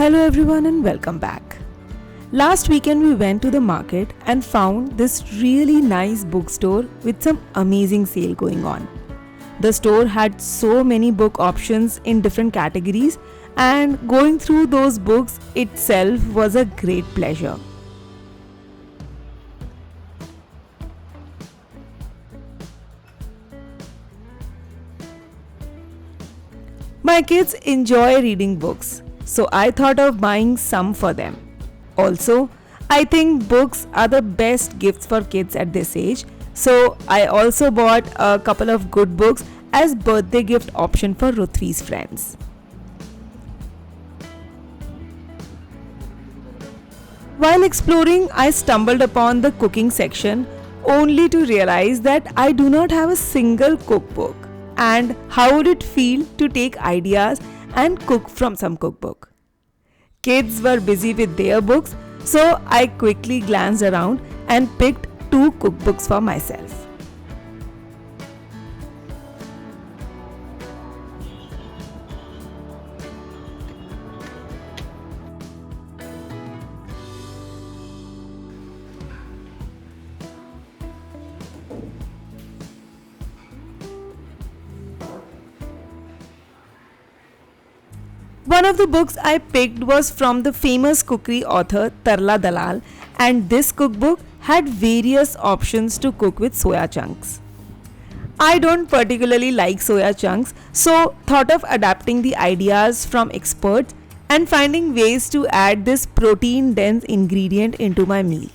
Hello everyone and welcome back. Last weekend we went to the market and found this really nice bookstore with some amazing sale going on. The store had so many book options in different categories, and going through those books itself was a great pleasure. My kids enjoy reading books, so I thought of buying some for them. Also, I think books are the best gifts for kids at this age, so I also bought a couple of good books as birthday gift option for Ruthvi's friends. While exploring, I stumbled upon the cooking section only to realize that I do not have a single cookbook. And how would it feel to take ideas and cook from some cookbook? Kids were busy with their books, so I quickly glanced around and picked 2 cookbooks for myself. One of the books I picked was from the famous cookery author Tarla Dalal, and this cookbook had various options to cook with soya chunks. I don't particularly like soya chunks, so thought of adapting the ideas from experts and finding ways to add this protein dense ingredient into my meal.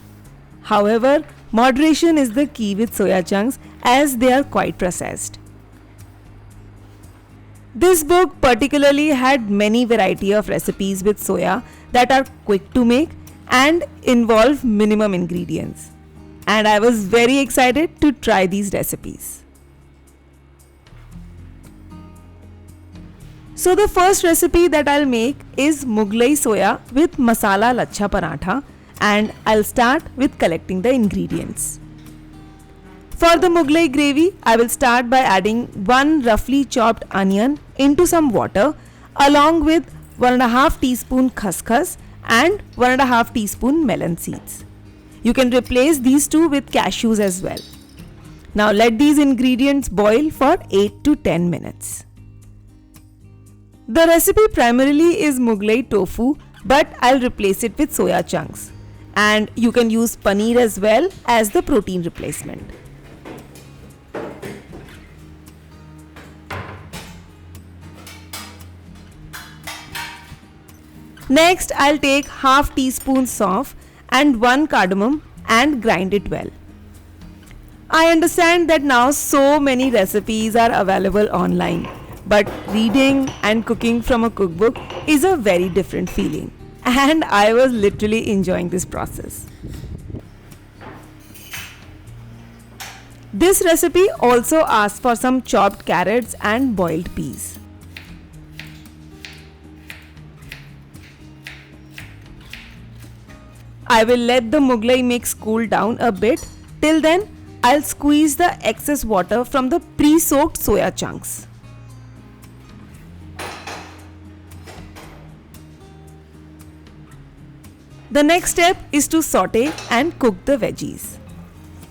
However, moderation is the key with soya chunks as they are quite processed. This book particularly had many variety of recipes with soya that are quick to make and involve minimum ingredients. And I was very excited to try these recipes. So the first recipe that I'll make is Mughlayi soya with Masala Lachha Paratha, and I'll start with collecting the ingredients. For the Mughlayi gravy, I will start by adding 1 roughly chopped onion into some water along with 1.5 teaspoon khaskhas and 1.5 teaspoon melon seeds. You can replace these two with cashews as well. Now let these ingredients boil for 8 to 10 minutes. The recipe primarily is Mughlayi tofu, but I'll replace it with soya chunks. And you can use paneer as well as the protein replacement. Next, I'll take half teaspoon sauf and 1 cardamom and grind it well. I understand that now so many recipes are available online, but reading and cooking from a cookbook is a very different feeling, and I was literally enjoying this process. This recipe also asks for some chopped carrots and boiled peas. I will let the Mughlayi mix cool down a bit. Till then, I'll squeeze the excess water from the pre-soaked soya chunks. The next step is to saute and cook the veggies.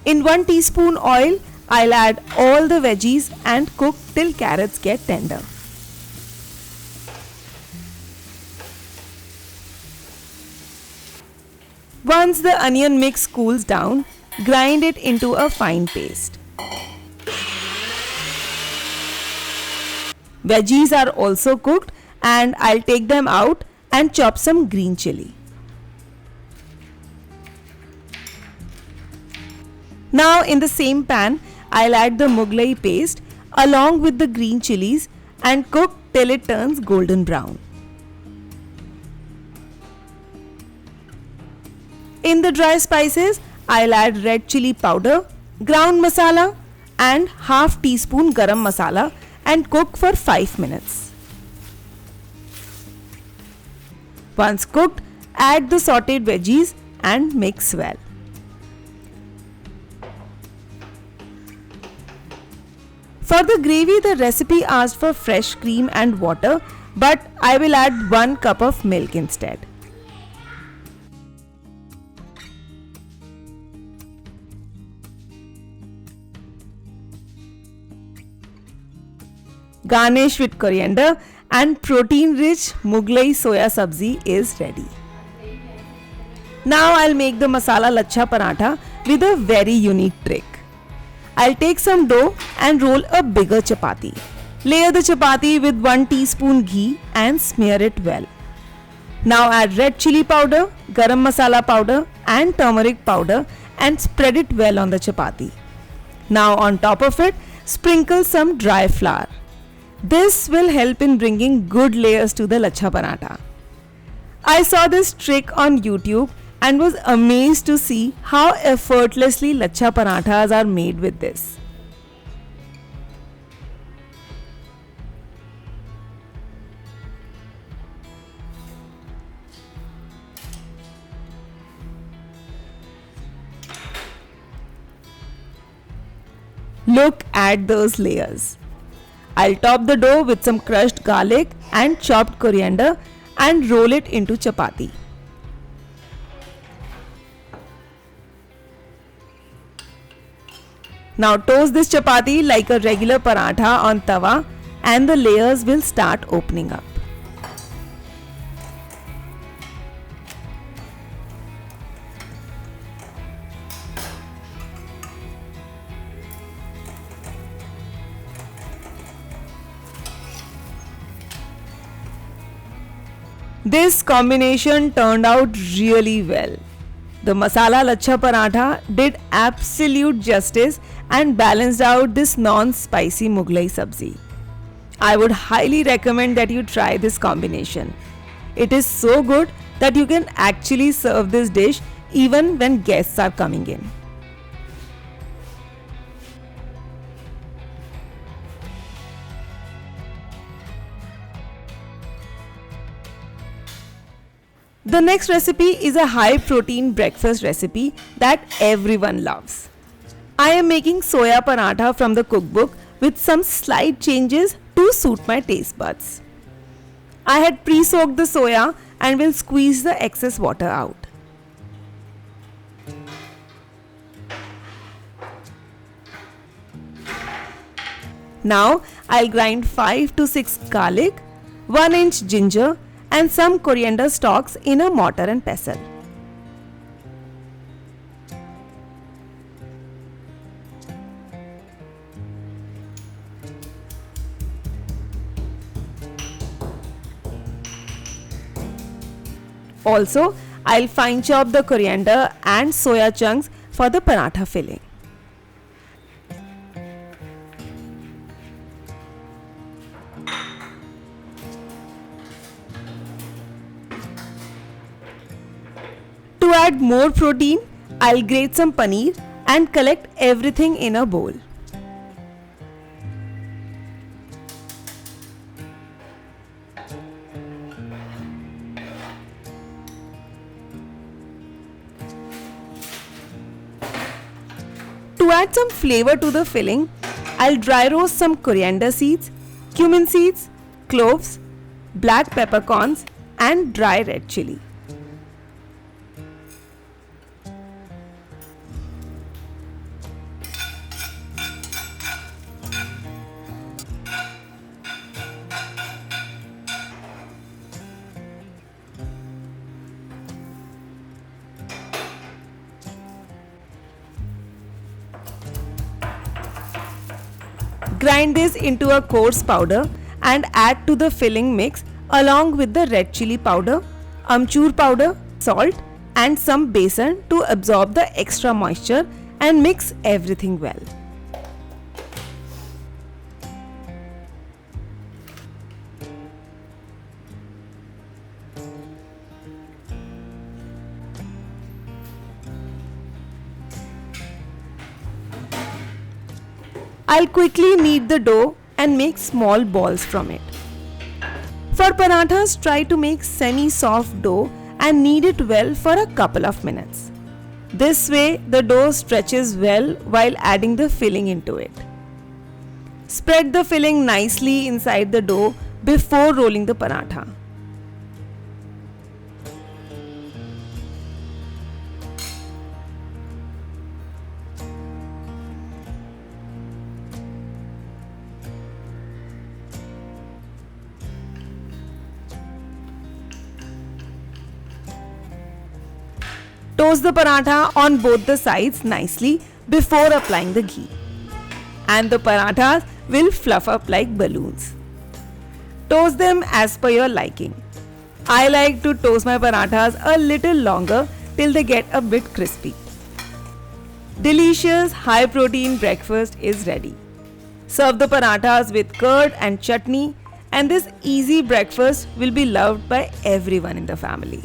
In 1 teaspoon oil, I'll add all the veggies and cook till carrots get tender. Once the onion mix cools down, grind it into a fine paste. Veggies are also cooked, and I'll take them out and chop some green chili. Now in the same pan, I'll add the Mughlayi paste along with the green chilies and cook till it turns golden brown. In the dry spices, I'll add red chili powder, ground masala and half teaspoon garam masala and cook for 5 minutes. Once cooked, add the sauteed veggies and mix well. For the gravy, the recipe asked for fresh cream and water, but I will add 1 cup of milk instead. Garnish with coriander and protein-rich Mughlayi soya sabzi is ready. Now I'll make the masala lachha paratha with a very unique trick. I'll take some dough and roll a bigger chapati. Layer the chapati with 1 teaspoon ghee and smear it well. Now add red chili powder, garam masala powder and turmeric powder and spread it well on the chapati. Now on top of it, sprinkle some dry flour. This will help in bringing good layers to the lachha paratha. I saw this trick on YouTube and was amazed to see how effortlessly lachha parathas are made with this. Look at those layers. I'll top the dough with some crushed garlic and chopped coriander and roll it into chapati. Now toast this chapati like a regular paratha on tawa and the layers will start opening up. This combination turned out really well. The masala lachha paratha did absolute justice and balanced out this non-spicy Mughlayi sabzi. I would highly recommend that you try this combination. It is so good that you can actually serve this dish even when guests are coming in. The next recipe is a high protein breakfast recipe that everyone loves. I am making soya paratha from the cookbook with some slight changes to suit my taste buds. I had pre-soaked the soya and will squeeze the excess water out. Now I'll grind 5 to 6 garlic, 1 inch ginger and some coriander stalks in a mortar and pestle. Also, I'll fine chop the coriander and soya chunks for the paratha filling. To add more protein, I'll grate some paneer and collect everything in a bowl. To add some flavor to the filling, I'll dry roast some coriander seeds, cumin seeds, cloves, black peppercorns and dry red chili. Grind this into a coarse powder and add to the filling mix along with the red chili powder, amchur powder, salt and some besan to absorb the extra moisture and mix everything well. I'll quickly knead the dough and make small balls from it. For parathas, try to make semi-soft dough and knead it well for a couple of minutes. This way, the dough stretches well while adding the filling into it. Spread the filling nicely inside the dough before rolling the paratha. Toast the paratha on both the sides nicely before applying the ghee. And the parathas will fluff up like balloons. Toast them as per your liking. I like to toast my parathas a little longer till they get a bit crispy. Delicious high protein breakfast is ready. Serve the parathas with curd and chutney, and this easy breakfast will be loved by everyone in the family.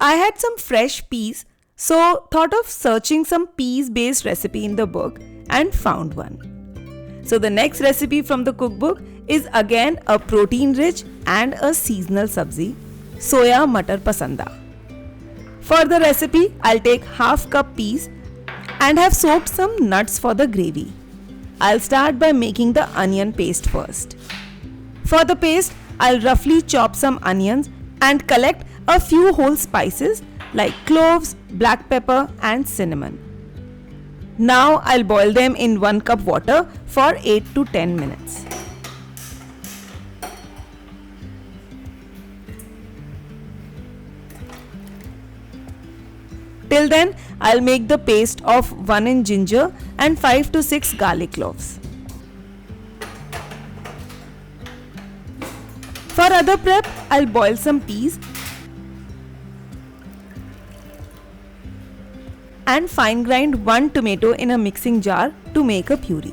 I had some fresh peas, so thought of searching some peas based recipe in the book and found one. So the next recipe from the cookbook is again a protein rich and a seasonal sabzi, Soya Matar Pasanda. For the recipe, I'll take half cup peas and have soaked some nuts for the gravy. I'll start by making the onion paste first. For the paste, I'll roughly chop some onions and collect a few whole spices like cloves, black pepper and cinnamon. Now I'll boil them in 1 cup water for 8 to 10 minutes. Till then, I'll make the paste of 1 inch ginger and 5 to 6 garlic cloves. For other prep, I'll boil some peas and fine grind 1 tomato in a mixing jar to make a puree.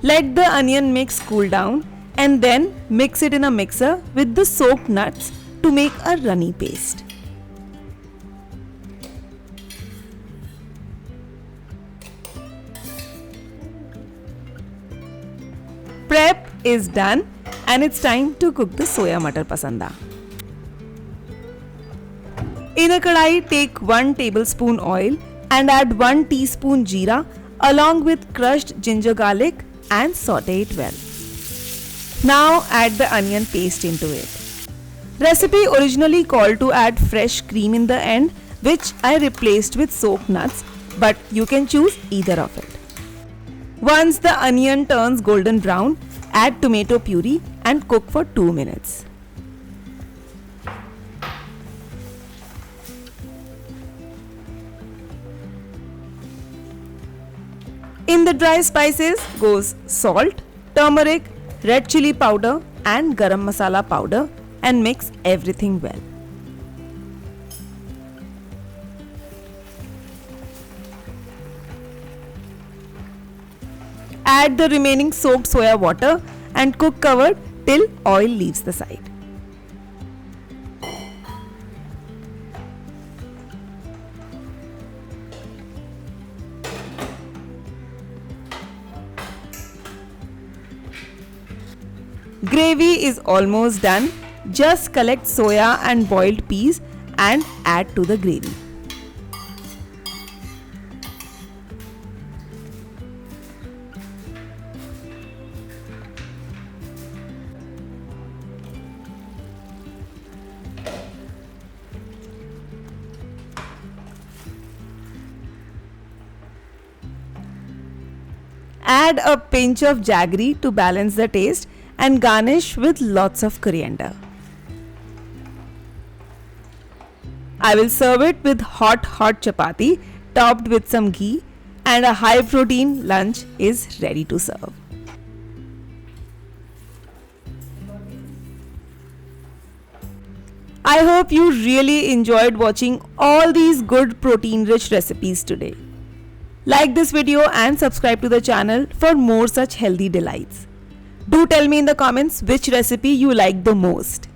Let the onion mix cool down and then mix it in a mixer with the soaked nuts to make a runny paste. Prep is done and it's time to cook the Soya Matar Pasanda. In a kadai, take 1 tablespoon oil and add 1 teaspoon jeera along with crushed ginger garlic and saute it well. Now add the onion paste into it. Recipe originally called to add fresh cream in the end, which I replaced with soaked nuts, but you can choose either of it. Once the onion turns golden brown, add tomato puree and cook for 2 minutes. In the dry spices goes salt, turmeric, red chili powder and garam masala powder and mix everything well. Add the remaining soaked soya water and cook covered till oil leaves the side. Gravy is almost done. Just collect soya and boiled peas and add to the gravy. Add a pinch of jaggery to balance the taste and garnish with lots of coriander. I will serve it with hot chapati topped with some ghee, and a high protein lunch is ready to serve. I hope you really enjoyed watching all these good protein rich recipes today. Like this video and subscribe to the channel for more such healthy delights. Do tell me in the comments which recipe you like the most.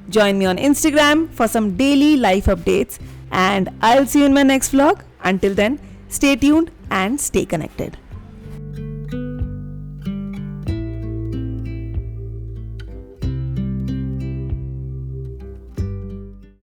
Join me on Instagram for some daily life updates, and I'll see you in my next vlog. Until then, stay tuned and stay connected.